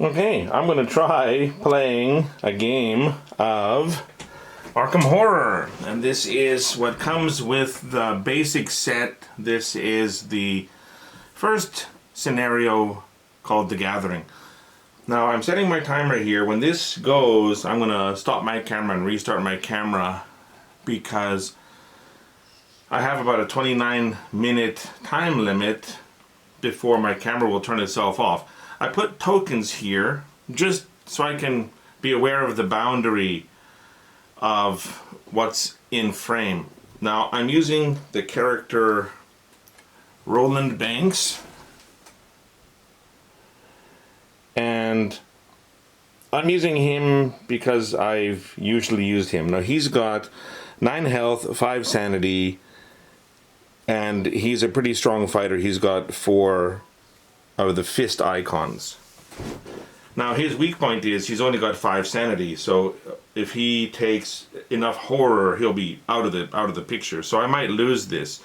Okay, I'm going to try playing a game of Arkham Horror. And this is what comes with the basic set. This is the first scenario called The Gathering. Now I'm setting my timer here. When this goes, I'm going to stop my camera and restart my camera because I have about a 29-minute time limit before my camera will turn itself off. I put tokens here just so I can be aware of the boundary of what's in frame. Now I'm using the character Roland Banks, and I'm using him because I've usually used him. Now he's got 9 health, 5 sanity, and he's a pretty strong fighter. He's got 4 of the fist icons. Now his weak point is he's only got 5 sanity, so if he takes enough horror, he'll be out of the picture. So I might lose this.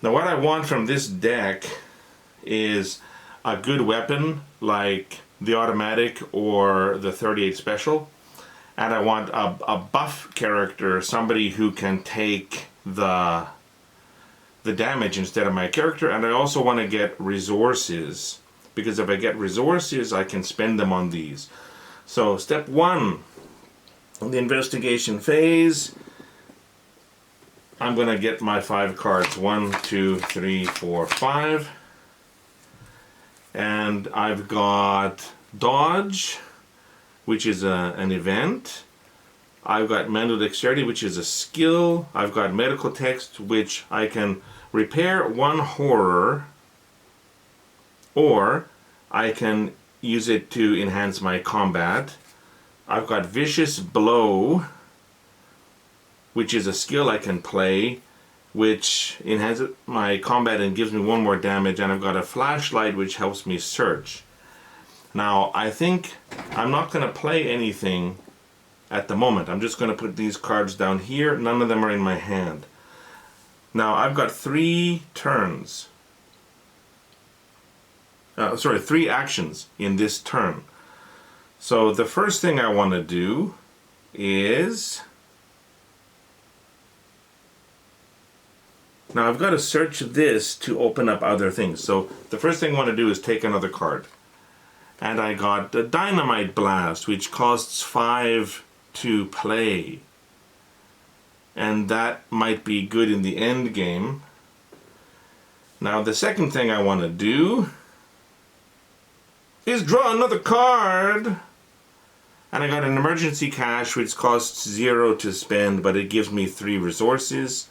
Now what I want from this deck is a good weapon like the automatic or the 38 special, and I want a buff character, somebody who can take the damage instead of my character. And I also want to get resources, because if I get resources I can spend them on these. So step 1, the investigation phase, I'm going to get my 5 cards. 1, 2, 3, 4, 5. And I've got dodge, which is an event. I've got mental dexterity, which is a skill. I've got medical text, which I can repair 1 horror, or I can use it to enhance my combat. I've got vicious blow, which is a skill I can play, which enhances my combat and gives me 1 more damage. And I've got a flashlight, which helps me search. Now I think I'm not going to play anything at the moment. I'm just going to put these cards down here. None of them are in my hand. Now I've got 3 turns. 3 actions in this turn. So the first thing I want to do is, now I've got to search this to open up other things. So the first thing I want to do is take another card. And I got the Dynamite Blast, which costs 5 to play. And that might be good in the end game. Now the second thing I want to do is draw another card. And I got an emergency cash, which costs 0 to spend, but it gives me 3 resources.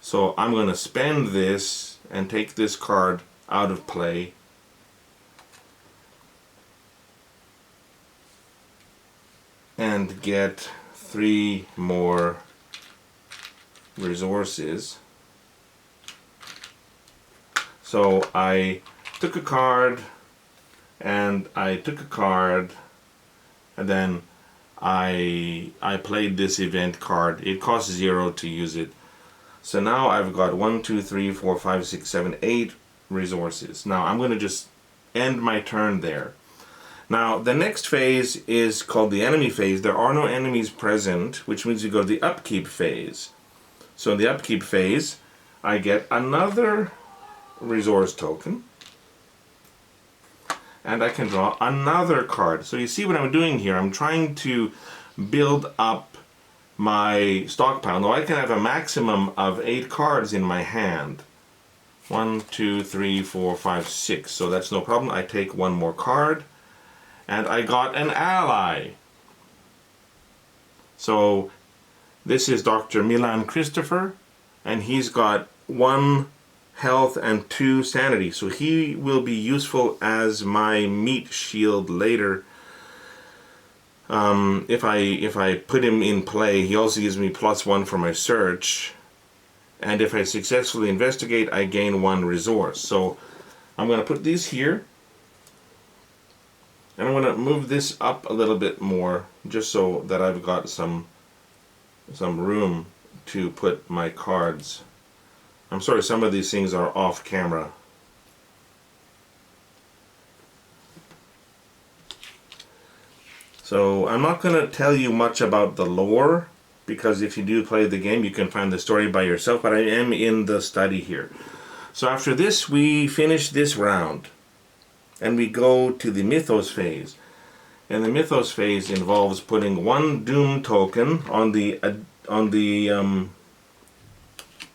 So I'm going to spend this and take this card out of play. And get 3 more resources. So I took a card, and I took a card, and then I played this event card. It costs 0 to use it. So now I've got 1, 2, 3, 4, 5, 6, 7, 8 resources. Now I'm going to just end my turn there. Now the next phase is called the enemy phase. There are no enemies present, which means we go to the upkeep phase. So in the upkeep phase, I get another resource token, and I can draw another card. So you see what I'm doing here. I'm trying to build up my stockpile. Now I can have a maximum of 8 cards in my hand. 1, 2, 3, 4, 5, 6. So that's no problem. I take 1 more card, and I got an ally. So this is Dr. Milan Christopher, and he's got 1 health and 2 sanity. So he will be useful as my meat shield later. If I put him in play, he also gives me +1 for my search. And if I successfully investigate, I gain 1 resource. So I'm going to put these here. And I'm going to move this up a little bit more, just so that I've got some room to put my cards. I'm sorry, some of these things are off camera. So I'm not going to tell you much about the lore, because if you do play the game, you can find the story by yourself, but I am in the study here. So after this, we finish this round, and we go to the Mythos phase. And the Mythos phase involves putting one Doom token on the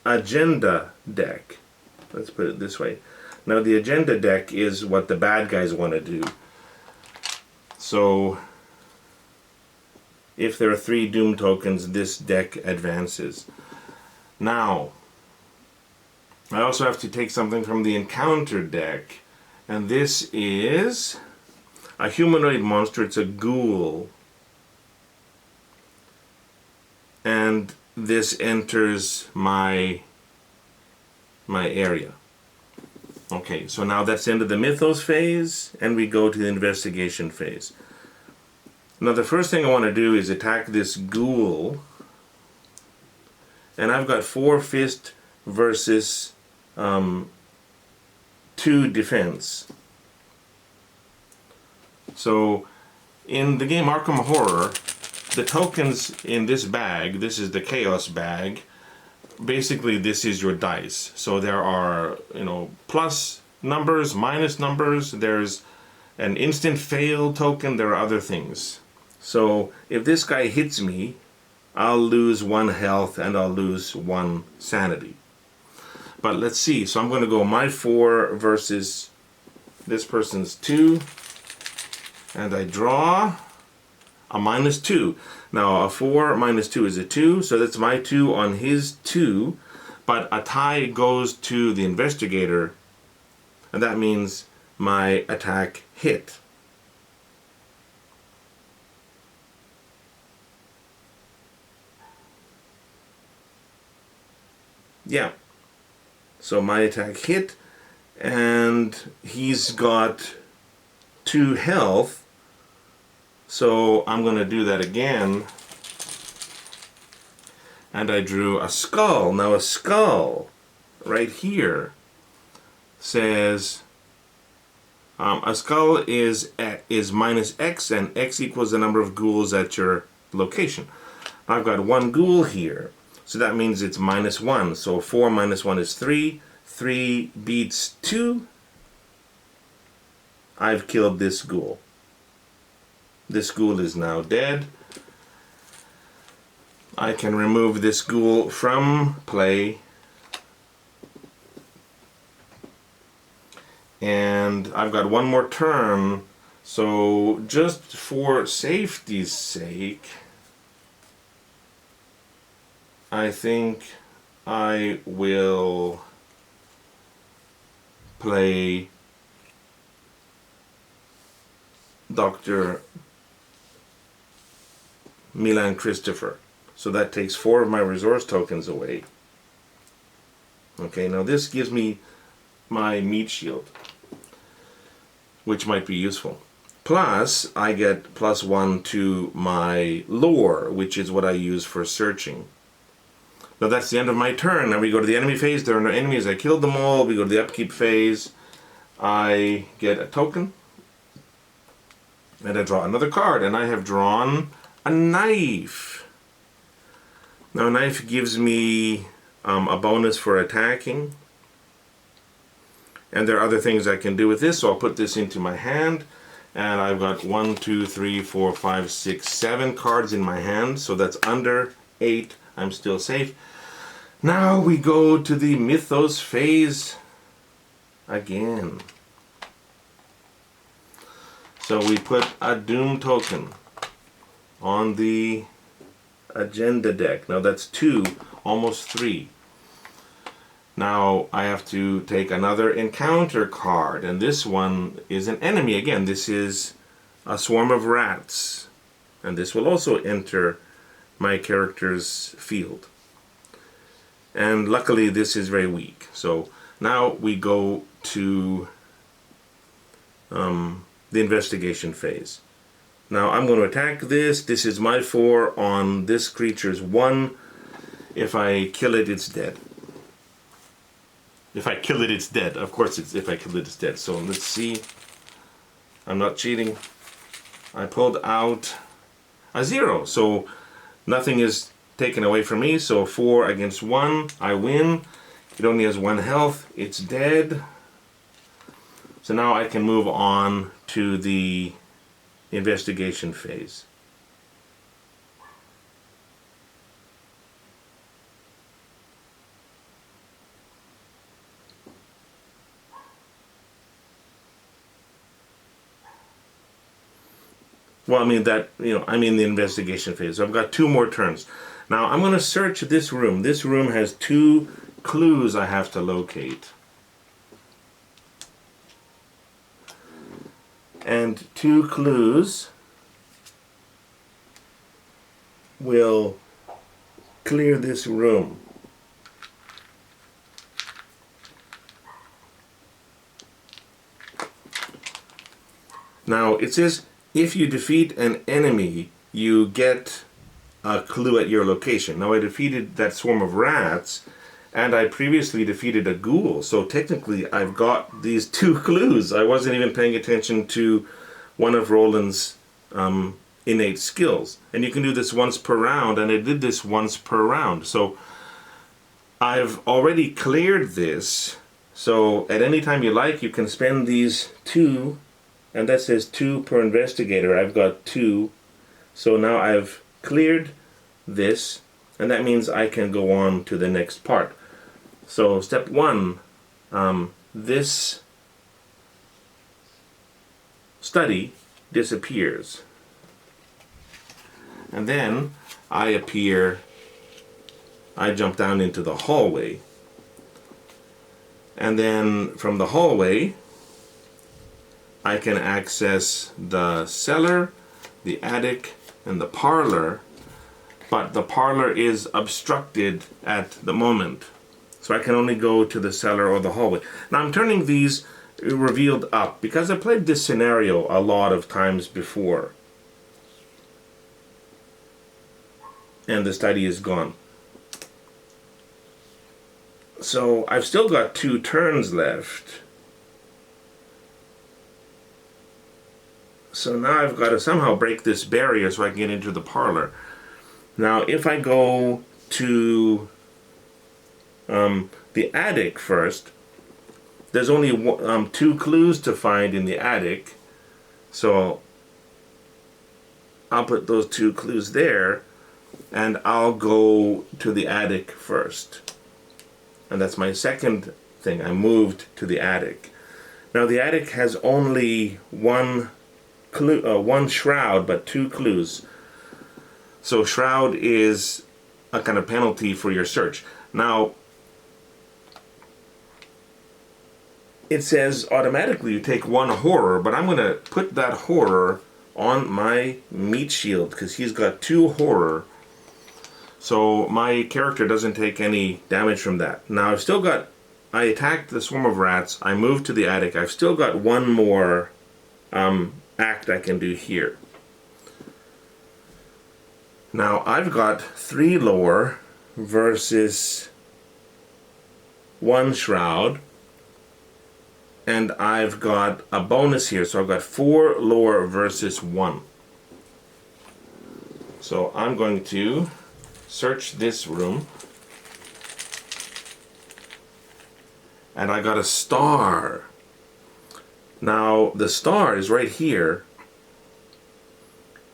agenda deck. Let's put it this way. Now the agenda deck is what the bad guys want to do. So if there are 3 Doom tokens, this deck advances. Now, I also have to take something from the encounter deck. And this is a humanoid monster. It's a ghoul. And this enters my area. Okay, so now that's the end of the Mythos phase, and we go to the investigation phase. Now the first thing I want to do is attack this ghoul. And I've got 4 fist versus 2 defense. So in the game Arkham Horror, the tokens in this bag, this is the Chaos bag, basically this is your dice. So there are, plus numbers, minus numbers, there's an instant fail token, there are other things. So if this guy hits me, I'll lose 1 health and I'll lose 1 sanity. But let's see, so I'm going to go my 4 versus this person's 2, and I draw a -2. Now a 4 minus 2 is a 2, so that's my 2 on his 2, but a tie goes to the investigator, and that means my attack hit. Yeah, so my attack hit, and he's got 2 health. So I'm going to do that again, and I drew a skull. Now a skull right here says a skull is minus X, and X equals the number of ghouls at your location. I've got 1 ghoul here, so that means it's -1. So 4 minus 1 is 3. 3 beats 2. I've killed this ghoul. This ghoul is now dead. I can remove this ghoul from play. And I've got 1 more turn, so just for safety's sake, I think I will play Dr. Milan Christopher. So that takes 4 of my resource tokens away. Okay, now this gives me my meat shield, which might be useful. Plus, I get +1 to my lore, which is what I use for searching. Now that's the end of my turn. Now we go to the enemy phase. There are no enemies. I killed them all. We go to the upkeep phase. I get a token. And I draw another card. And I have drawn a knife. Now a knife gives me a bonus for attacking. And there are other things I can do with this. So I'll put this into my hand. And I've got 1, 2, 3, 4, 5, 6, 7 cards in my hand. So that's under 8. I'm still safe. Now we go to the Mythos phase again. So we put a Doom token on the agenda deck. Now that's 2, almost 3. Now I have to take another encounter card, and this one is an enemy again. This is a swarm of rats, and this will also enter my character's field. And luckily this is very weak. So now we go to the investigation phase. Now I'm going to attack this. This is my 4 on this creature's 1. If I kill it, it's dead. If I kill it, it's dead. Of course, it's if I kill it, it's dead. So let's see. I'm not cheating. I pulled out a 0. So nothing is taken away from me. So 4 against 1, I win. It only has 1 health. It's dead. So now I can move on to the investigation phase. Well, I mean that, I'm in the investigation phase. So I've got 2 more turns. Now I'm going to search this room. This room has 2 clues I have to locate. And 2 clues will clear this room. Now it says if you defeat an enemy, you get a clue at your location. Now I defeated that swarm of rats, and I previously defeated a ghoul, so technically I've got these 2 clues. I wasn't even paying attention to one of Roland's innate skills. And you can do this once per round, and I did this once per round. So I've already cleared this, so at any time you like, you can spend these 2, and that says 2 per investigator. I've got 2, so now I've cleared this, and that means I can go on to the next part. So step 1, this study disappears, and then I jump down into the hallway, and then from the hallway I can access the cellar, the attic, and the parlor, but the parlor is obstructed at the moment, so I can only go to the cellar or the hallway. Now I'm turning these revealed up because I played this scenario a lot of times before, and the study is gone. So I've still got 2 turns left. So now I've got to somehow break this barrier so I can get into the parlor. Now if I go to the attic first, there's only 2 clues to find in the attic. So I'll put those 2 clues there, and I'll go to the attic first. And that's my second thing. I moved to the attic. Now the attic has only 1 shroud, but 2 clues. So shroud is a kind of penalty for your search. Now it says automatically you take 1 horror, but I'm going to put that horror on my meat shield because he's got 2 horror, so my character doesn't take any damage from that. Now I attacked the swarm of rats, I moved to the attic, I've still got 1 more act I can do here. Now I've got 3 lore versus 1 shroud, and I've got a bonus here, so I've got 4 lore versus 1. So I'm going to search this room, and I got a star. Now the star is right here,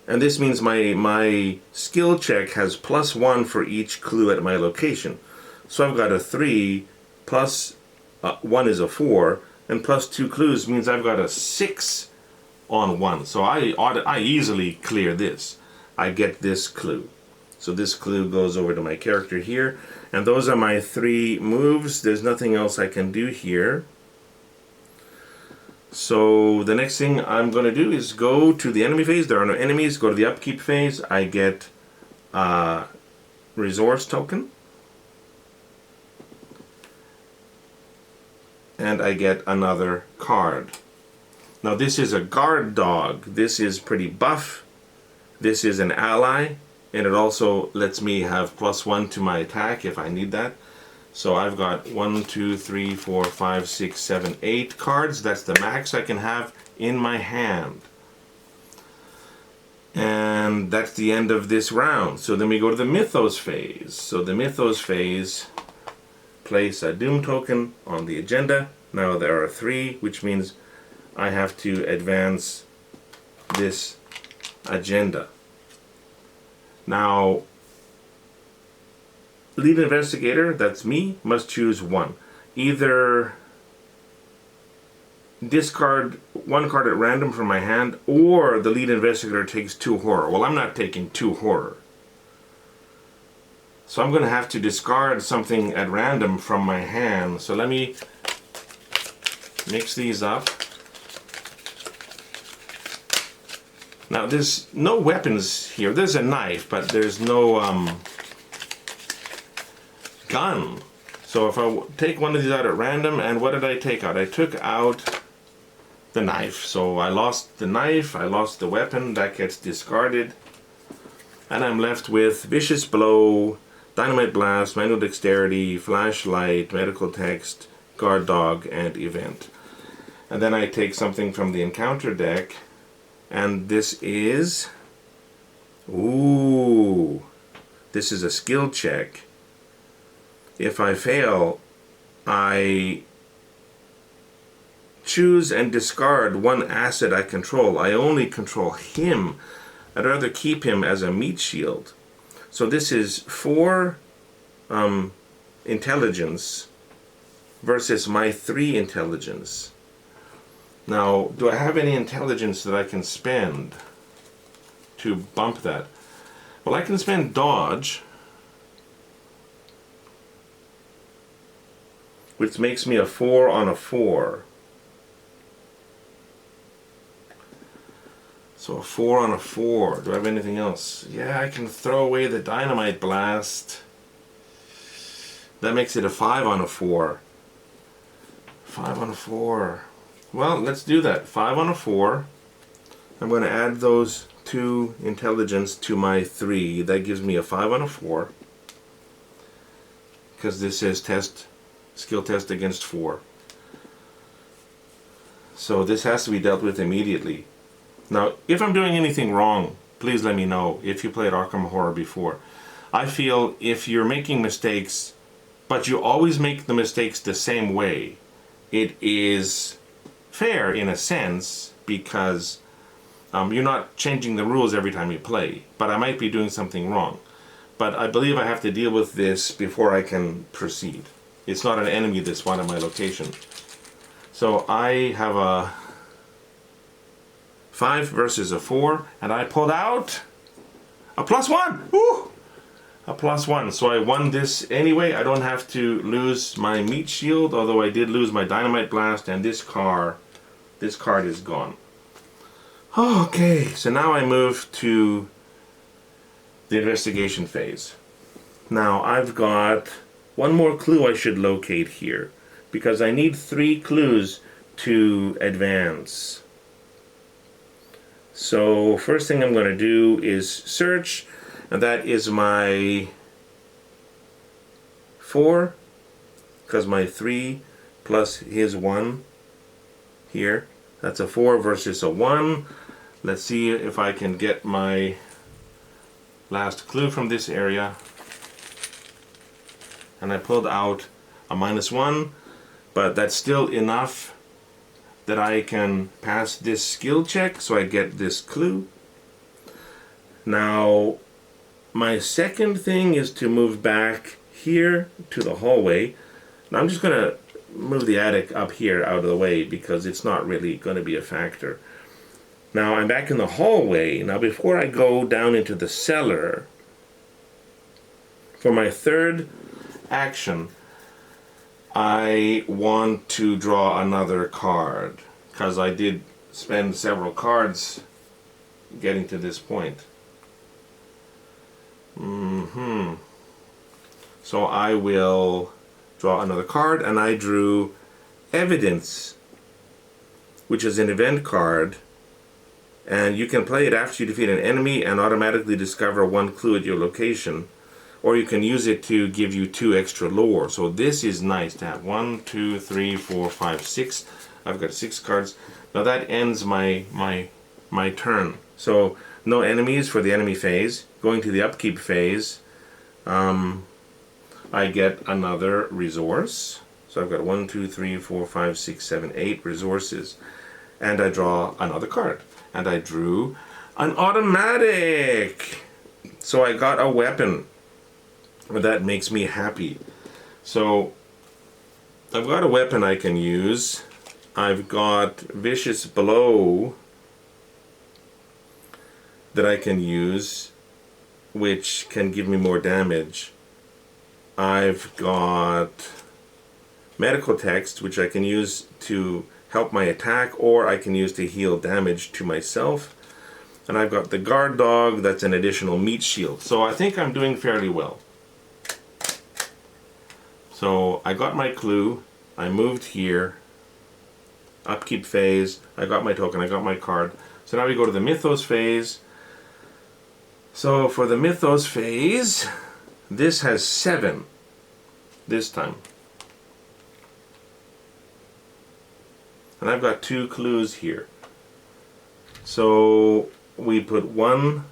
and this means my skill check has +1 for each clue at my location. So I've got a 3, plus 1 is a 4, and plus 2 clues means I've got a 6 on 1. So I easily clear this. I get this clue. So this clue goes over to my character here, and those are my 3 moves. There's nothing else I can do here. So the next thing I'm going to do is go to the enemy phase. There are no enemies. Go to the upkeep phase. I get a resource token, and I get another card. Now this is a guard dog. This is pretty buff. This is an ally, and it also lets me have +1 to my attack if I need that. So I've got 1, 2, 3, 4, 5, 6, 7, 8 cards. That's the max I can have in my hand. And that's the end of this round. So then we go to the Mythos phase. So the Mythos phase, place a Doom token on the agenda. Now there are 3, which means I have to advance this agenda. Now, lead investigator, that's me, must choose 1. Either discard 1 card at random from my hand, or the lead investigator takes 2 horror. Well, I'm not taking 2 horror. So I'm going to have to discard something at random from my hand. So let me mix these up. Now there's no weapons here. There's a knife, but there's no gun. So if I take one of these out at random, and what did I take out? I took out the knife. So I lost the knife, I lost the weapon, that gets discarded. And I'm left with Vicious Blow, Dynamite Blast, Manual Dexterity, Flashlight, Medical Text, Guard Dog, and Event. And then I take something from the encounter deck, and this is, ooh, this is a skill check. If I fail, I choose and discard 1 asset I control. I only control him. I'd rather keep him as a meat shield. So this is 4 intelligence versus my 3 intelligence. Now, do I have any intelligence that I can spend to bump that? Well, I can spend dodge, which makes me a 4 on a 4. So a 4 on a 4. Do I have anything else? Yeah, I can throw away the Dynamite Blast. That makes it a 5 on a 4. 5 on a 4. Well, let's do that. 5 on a 4. I'm going to add those 2 intelligence to my 3. That gives me a 5 on a 4. Because this says test, skill test against 4. So this has to be dealt with immediately. Now, if I'm doing anything wrong, please let me know if you played Arkham Horror before. I feel if you're making mistakes, but you always make the mistakes the same way, it is fair in a sense, because you're not changing the rules every time you play. But I might be doing something wrong. But I believe I have to deal with this before I can proceed. It's not an enemy that's one at my location. So I have a 5 versus a 4, and I pulled out a +1. Woo! A +1. So I won this anyway. I don't have to lose my meat shield, although I did lose my Dynamite Blast, and this card is gone. Okay, so now I move to the investigation phase. Now I've got 1 more clue I should locate here, because I need 3 clues to advance. So first thing I'm going to do is search, and that is my 4, because my 3 plus his 1 here, that's a 4 versus a 1. Let's see if I can get my last clue from this area. And I pulled out a -1, but that's still enough that I can pass this skill check, so I get this clue. Now, my second thing is to move back here to the hallway. Now I'm just going to move the attic up here out of the way, because it's not really going to be a factor. Now I'm back in the hallway. Now before I go down into the cellar, for my 3rd action, I want to draw another card, because I did spend several cards getting to this point. So I will draw another card, and I drew Evidence, which is an event card, and you can play it after you defeat an enemy and automatically discover 1 clue at your location. Or you can use it to give you 2 extra lore. So this is nice to have. 1, 2, 3, 4, 5, 6. I've got 6 cards. Now that ends my turn. So no enemies for the enemy phase. Going to the upkeep phase, I get another resource. So I've got 1, 2, 3, 4, 5, 6, 7, 8 resources. And I draw another card. And I drew an automatic. So I got a weapon. That makes me happy. So I've got a weapon I can use. I've got Vicious Blow that I can use, which can give me more damage. I've got Medical Text, which I can use to help my attack, or I can use to heal damage to myself. And I've got the Guard Dog, that's an additional meat shield. So I think I'm doing fairly well. So I got my clue, I moved here, upkeep phase, I got my token, I got my card. So now we go to the Mythos phase. So for the Mythos phase, this has 7 this time. And I've got 2 clues here. So we put 1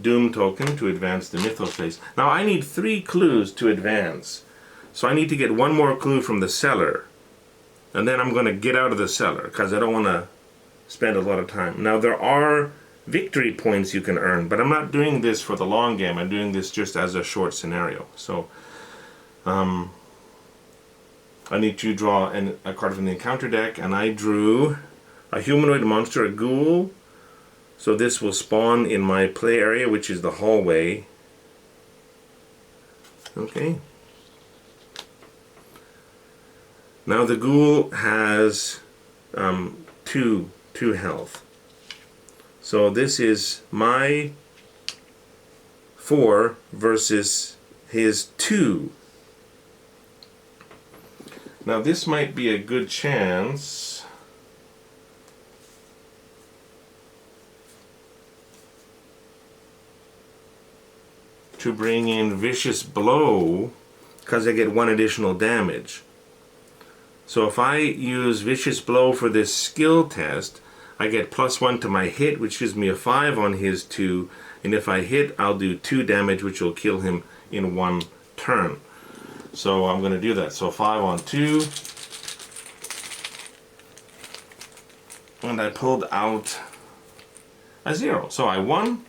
Doom token to advance the Mythos phase. Now I need 3 clues to advance. So I need to get 1 more clue from the cellar. And then I'm going to get out of the cellar because I don't want to spend a lot of time. Now there are victory points you can earn, but I'm not doing this for the long game. I'm doing this just as a short scenario. So I need to draw a card from the encounter deck, and I drew a humanoid monster, a ghoul. So this will spawn in my play area, which is the hallway. Okay. Now the ghoul has 2 health. So this is my 4 versus his 2. Now this might be a good chance to bring in Vicious Blow because I get 1 additional damage. So if I use Vicious Blow for this skill test, I get +1 to my hit, which gives me a 5 on his 2. And if I hit, I'll do 2 damage, which will kill him in 1 turn. So I'm going to do that. So 5 on 2. And I pulled out a 0. So I won.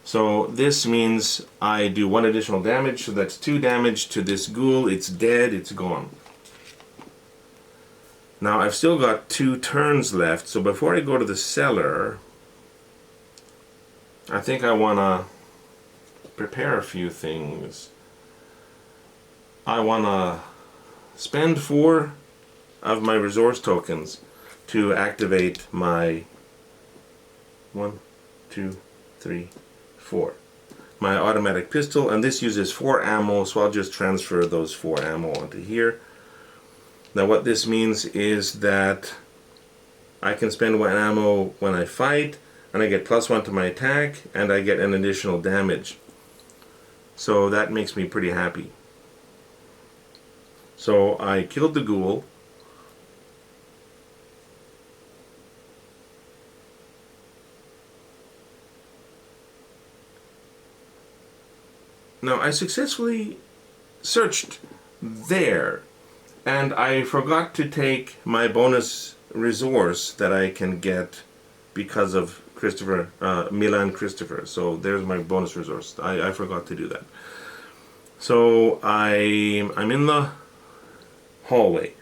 So this means I do 1 additional damage. So that's 2 damage to this ghoul. It's dead. It's gone. Now I've still got 2 turns left, so before I go to the cellar, I think I want to prepare a few things. I want to spend 4 of my resource tokens to activate my 1, 2, 3, 4. My automatic pistol, and this uses 4 ammo, so I'll just transfer those 4 ammo onto here. Now what this means is that I can spend 1 ammo when I fight, and I get +1 to my attack, and I get an additional damage. So that makes me pretty happy. So I killed the ghoul. Now I successfully searched there. And I forgot to take my bonus resource that I can get because of Milan Christopher. So there's my bonus resource. I forgot to do that. So I'm in the hallway.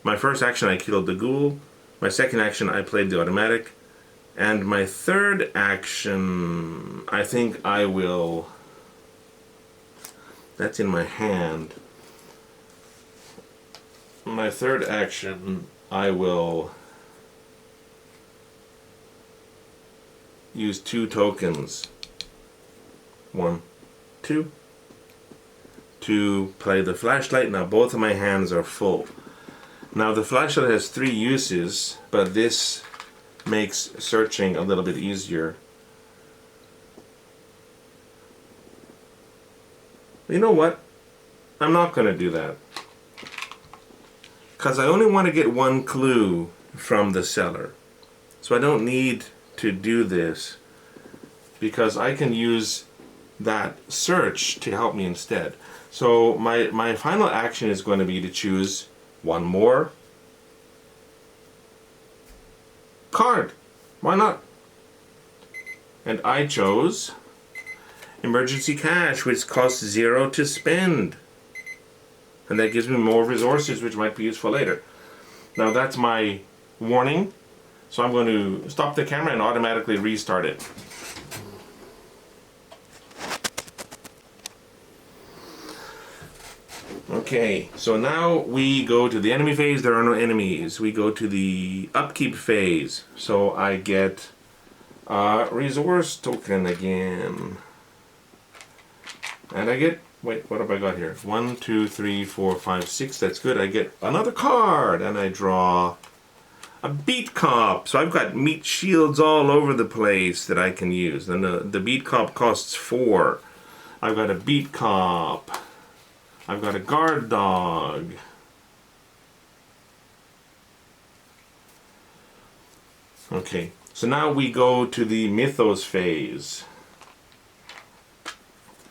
My first action, I killed the ghoul. My second action, I played the automatic. And my third action, I think I will... That's in my hand. My third action, I will use 2 tokens. 1, 2. To play the flashlight. Now both of my hands are full. Now the flashlight has 3 uses, but this makes searching a little bit easier. You know what? I'm not going to do that. Because I only want to get 1 clue from the cellar. So I don't need to do this because I can use that search to help me instead. So my final action is going to be to choose one more card. Why not? And I chose emergency cash, which costs 0 to spend. And that gives me more resources, which might be useful later. Now that's my warning. So I'm going to stop the camera and automatically restart it. Okay, so now we go to the enemy phase. There are no enemies. We go to the upkeep phase. So I get a resource token again. And I get, wait, what have I got here? 1, 2, 3, 4, 5, 6. That's good. I get another card and I draw a beat cop. So I've got meat shields all over the place that I can use. And the beat cop costs 4. I've got a beat cop. I've got a guard dog. Okay, so now we go to the mythos phase.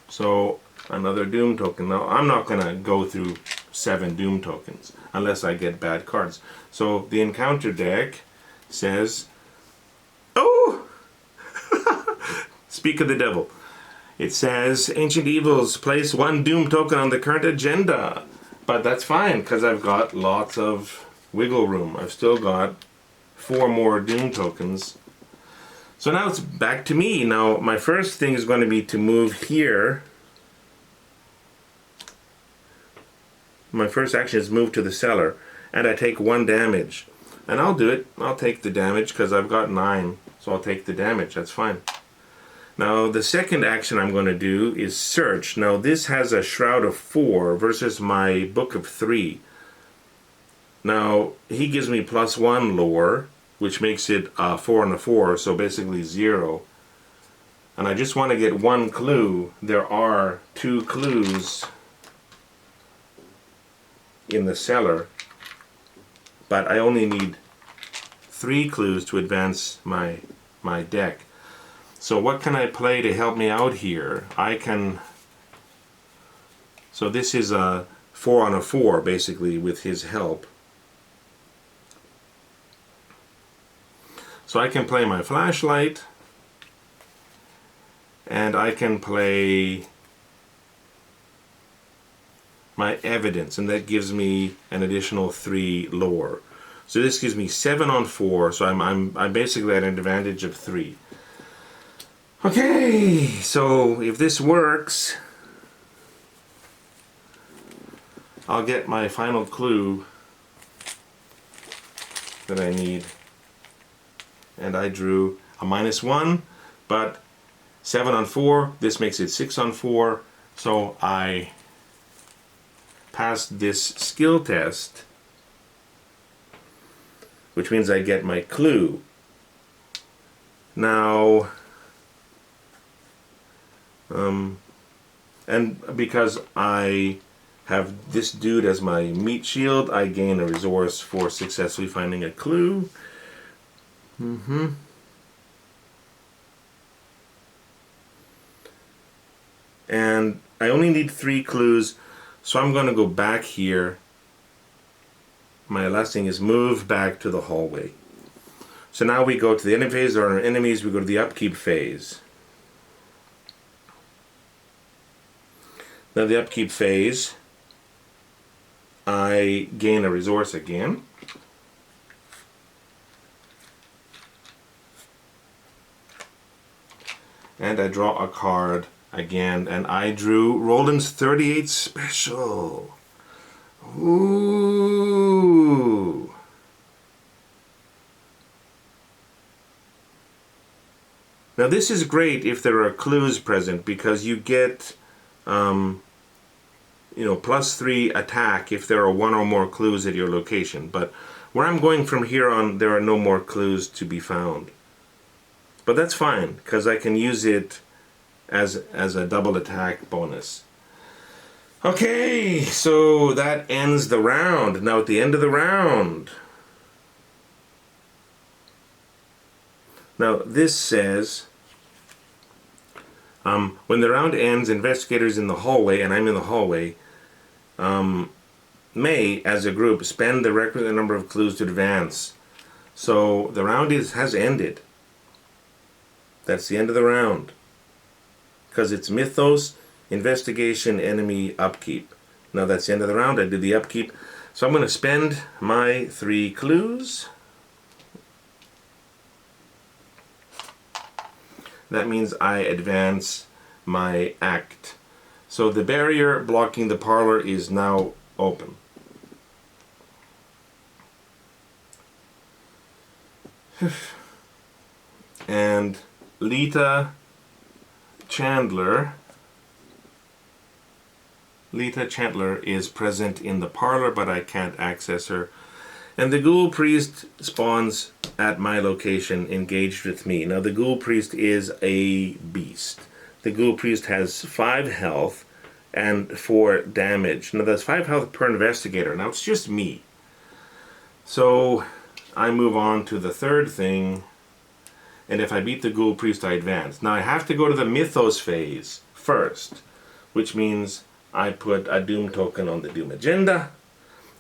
So another doom token. Now I'm not going to go through 7 doom tokens unless I get bad cards. So the encounter deck says, oh! Speak of the devil. It says, Ancient Evils, place 1 doom token on the current agenda. But that's fine, because I've got lots of wiggle room. I've still got 4 more doom tokens. So now it's back to me. Now, my first thing is going to be to move here. My first action is move to the cellar, and I take 1 damage. And I'll do it. I'll take the damage, because I've got 9. So I'll take the damage. That's fine. Now the second action I'm going to do is search. Now this has a shroud of 4 versus my book of 3. Now he gives me +1 lore, which makes it 4 and a 4, so basically 0. And I just want to get 1 clue. There are 2 clues in the cellar, but I only need 3 clues to advance my deck. So what can I play to help me out here? I can, so this is a 4 on a 4 basically with his help. So I can play my flashlight, and I can play my evidence, and that gives me an additional 3 lore. So this gives me 7 on 4, so I'm basically at an advantage of 3. Okay, so if this works, I'll get my final clue that I need. And I drew a -1, but 7 on 4, this makes it 6 on 4, so I passed this skill test, which means I get my clue. Now, and because I have this dude as my meat shield, I gain a resource for successfully finding a clue. And I only need 3 clues, so I'm going to go back here. My last thing is move back to the hallway. So now we go to the enemy phase. There are enemies. We go to the upkeep phase. Now the upkeep phase, I gain a resource again. And I draw a card again, and I drew Roland's 38 special. Ooh. Now this is great if there are clues present, because you get +3 attack if there are 1 or more clues at your location. But where I'm going from here on, there are no more clues to be found. But that's fine, because I can use it as a double attack bonus. Okay, so that ends the round. Now at the end of the round, Now this says, when the round ends, investigators in the hallway, and I'm in the hallway, may, as a group, spend the requisite number of clues to advance. So the round has ended. That's the end of the round. Because it's mythos, investigation, enemy, upkeep. Now that's the end of the round. I did the upkeep. So I'm going to spend my 3 clues. That means I advance my act. So the barrier blocking the parlor is now open. And Lita Chandler is present in the parlor, but I can't access her. And the ghoul priest spawns at my location, engaged with me. Now the ghoul priest is a beast. The ghoul priest has 5 health and 4 damage. Now that's 5 health per investigator. Now it's just me. So I move on to the third thing. And if I beat the ghoul priest, I advance. Now I have to go to the mythos phase first, which means I put a doom token on the doom agenda,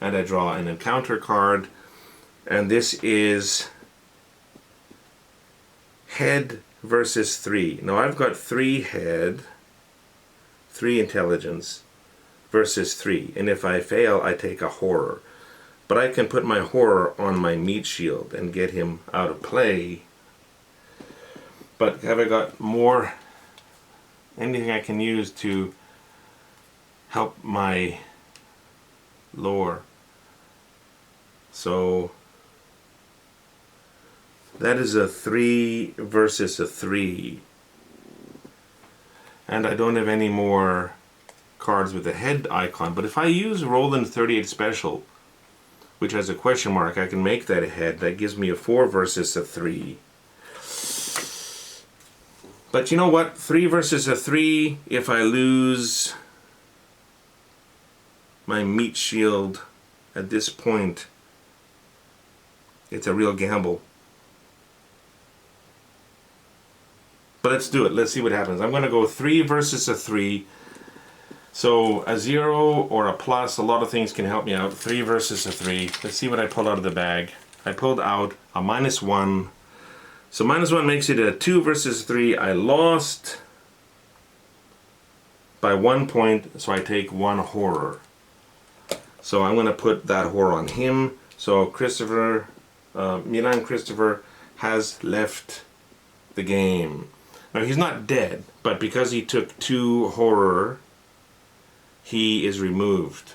and I draw an encounter card, and this is head versus 3. Now I've got 3 head, 3 intelligence versus 3, and if I fail, I take a horror. But I can put my horror on my meat shield and get him out of play. But have I got more, anything I can use to help my lore? So that is a 3 versus a 3. And I don't have any more cards with a head icon. But if I use Roland 38 Special, which has a question mark, I can make that a head. That gives me a 4 versus a 3. But you know what? 3 versus a 3, if I lose my meat shield at this point, it's a real gamble. But let's do it. Let's see what happens. I'm going to go 3 versus a 3. So a 0 or a plus, a lot of things can help me out. 3 versus a 3. Let's see what I pulled out of the bag. I pulled out a -1. So -1 makes it a 2 versus 3. I lost by 1 point, so I take 1 horror. So I'm going to put that horror on him. So Christopher, Milan Christopher has left the game. Now he's not dead, but because he took 2 horror, he is removed.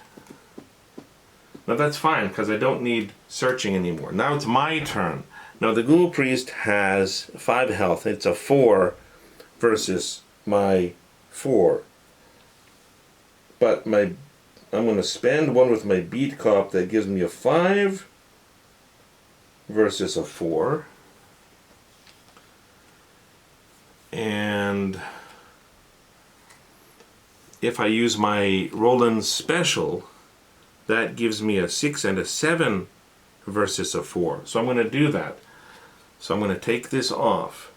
Now that's fine, because I don't need searching anymore. Now it's my turn. Now the ghoul priest has 5 health. It's a 4 versus my 4. But I'm going to spend 1 with my beat cop. That gives me a 5 versus a 4. And if I use my Roland special, that gives me a 6 and a 7 versus a 4. So I'm going to do that. So I'm going to take this off.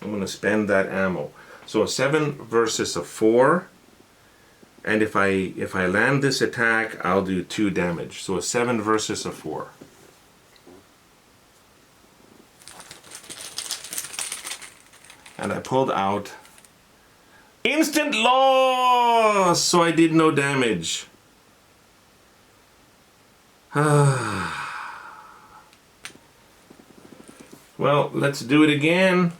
I'm going to spend that ammo. So a 7 versus a 4. And if I land this attack, I'll do 2 damage. So a 7 versus a 4. And I pulled out instant loss! So I did no damage. Well, let's do it again.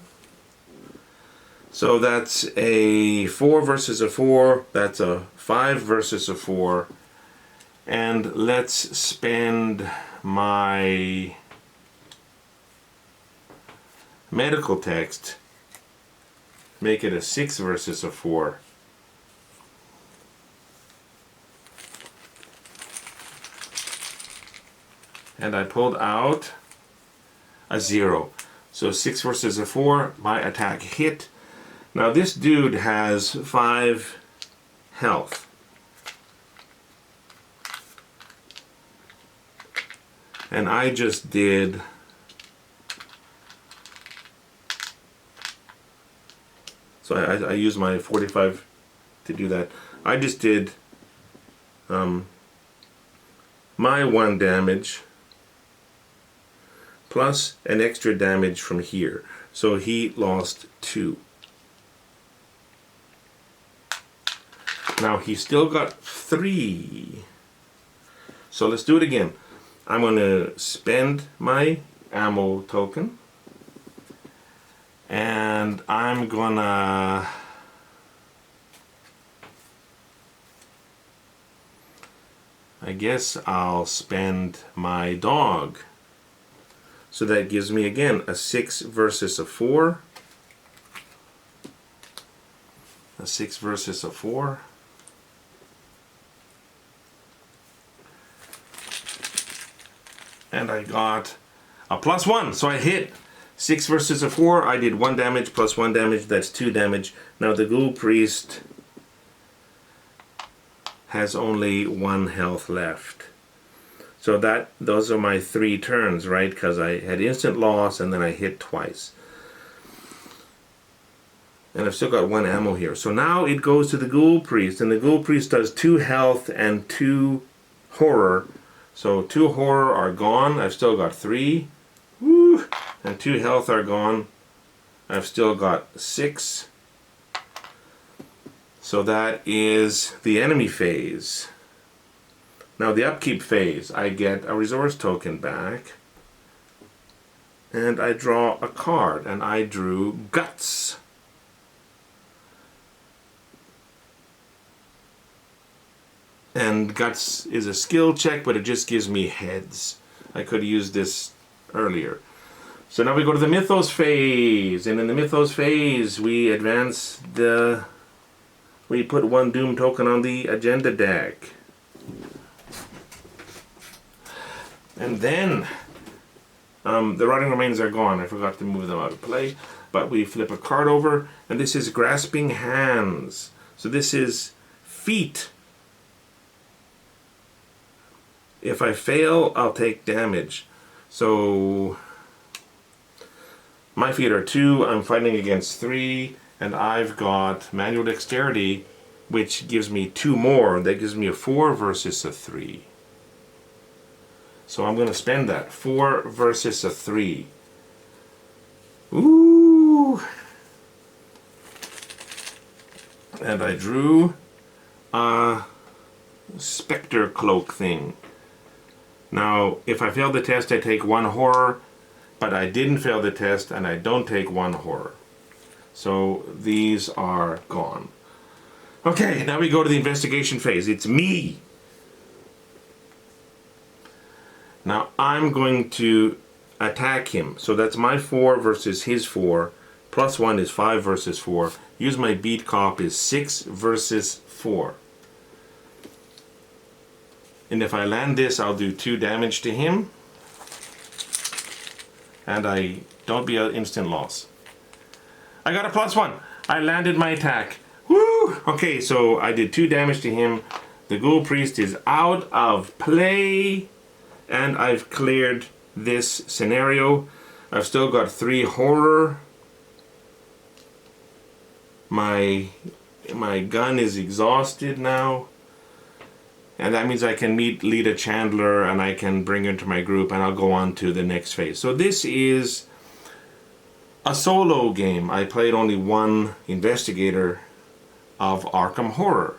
So that's a 4 versus a 4. That's a 5 versus a 4. And let's spend my medical text. Make it a 6 versus a 4. And I pulled out a 0. So 6 versus a 4, my attack hit. Now this dude has 5 health. And I just did So I use my 45 to do that. I just did my 1 damage plus an extra damage from here. So he lost 2. Now he still got 3. So let's do it again. I'm going to spend my ammo token. And I'm gonna I guess I'll spend my dog. So that gives me again a 6 versus a 4. A 6 versus a 4. And I got a +1, so I hit. 6 versus a 4, I did 1 damage plus 1 damage, that's 2 damage. Now the Ghoul Priest has only 1 health left. So those are my 3 turns, right? Because I had instant loss and then I hit twice. And I've still got 1 ammo here. So now it goes to the Ghoul Priest, and the Ghoul Priest does 2 health and 2 horror. So 2 horror are gone, I've still got 3. Woo! And 2 health are gone. I've still got 6. So that is the enemy phase. Now the upkeep phase, I get a resource token back. And I draw a card, and I drew Guts. And Guts is a skill check, but it just gives me heads. I could have used this earlier. So now we go to the Mythos phase, and in the Mythos phase we we put 1 Doom token on the agenda deck. And then the Rotting Remains are gone. I forgot to move them out of play, but we flip a card over, and this is Grasping Hands. So this is feet. If I fail, I'll take damage. So my feet are 2, I'm fighting against 3, and I've got Manual Dexterity, which gives me 2 more. That gives me a 4 versus a 3. So I'm going to spend that. 4 versus a 3. Ooh! And I drew a Spectre Cloak thing. Now, if I fail the test, I take 1 horror. But I didn't fail the test, and I don't take 1 horror. So these are gone. Okay, now we go to the investigation phase. It's me. Now I'm going to attack him. So that's my 4 versus his 4. +1 is 5 versus 4. Use my beat cop is 6 versus 4. And if I land this, I'll do 2 damage to him. And I don't be an instant loss. I got a +1. I landed my attack. Woo! Okay, so I did 2 damage to him. The Ghoul Priest is out of play. And I've cleared this scenario. I've still got 3 horror. My gun is exhausted now. And that means I can meet Lita Chandler and I can bring her into my group, and I'll go on to the next phase. So this is a solo game. I played only 1 investigator of Arkham Horror.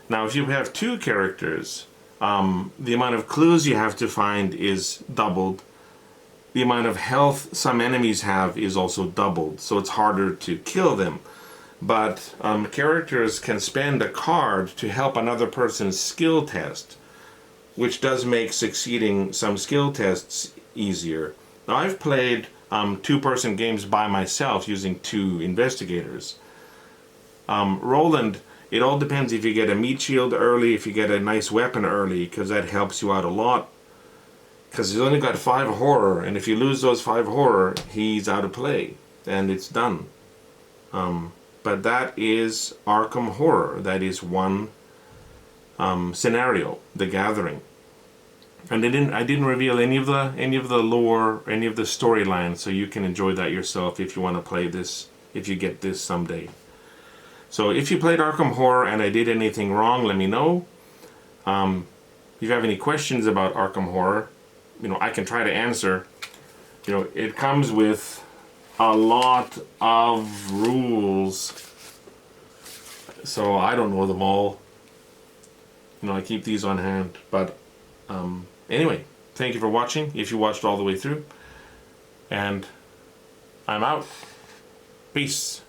Now if you have 2 characters, the amount of clues you have to find is doubled. The amount of health some enemies have is also doubled, so it's harder to kill them. But characters can spend a card to help another person's skill test, which does make succeeding some skill tests easier. Now I've played 2-person games by myself using 2 investigators. Roland, it all depends if you get a meat shield early, if you get a nice weapon early, because that helps you out a lot. Because he's only got 5 horror, and if you lose those 5 horror, he's out of play, and it's done. But that is Arkham Horror. That is 1 scenario, The Gathering. And I didn't reveal any of the lore, any of the storyline, so you can enjoy that yourself if you want to play this, if you get this someday. So if you played Arkham Horror and I did anything wrong, let me know. If you have any questions about Arkham Horror, I can try to answer. It comes with a lot of rules, so I don't know them all. I keep these on hand. But anyway, thank you for watching, if you watched all the way through. And I'm out. Peace.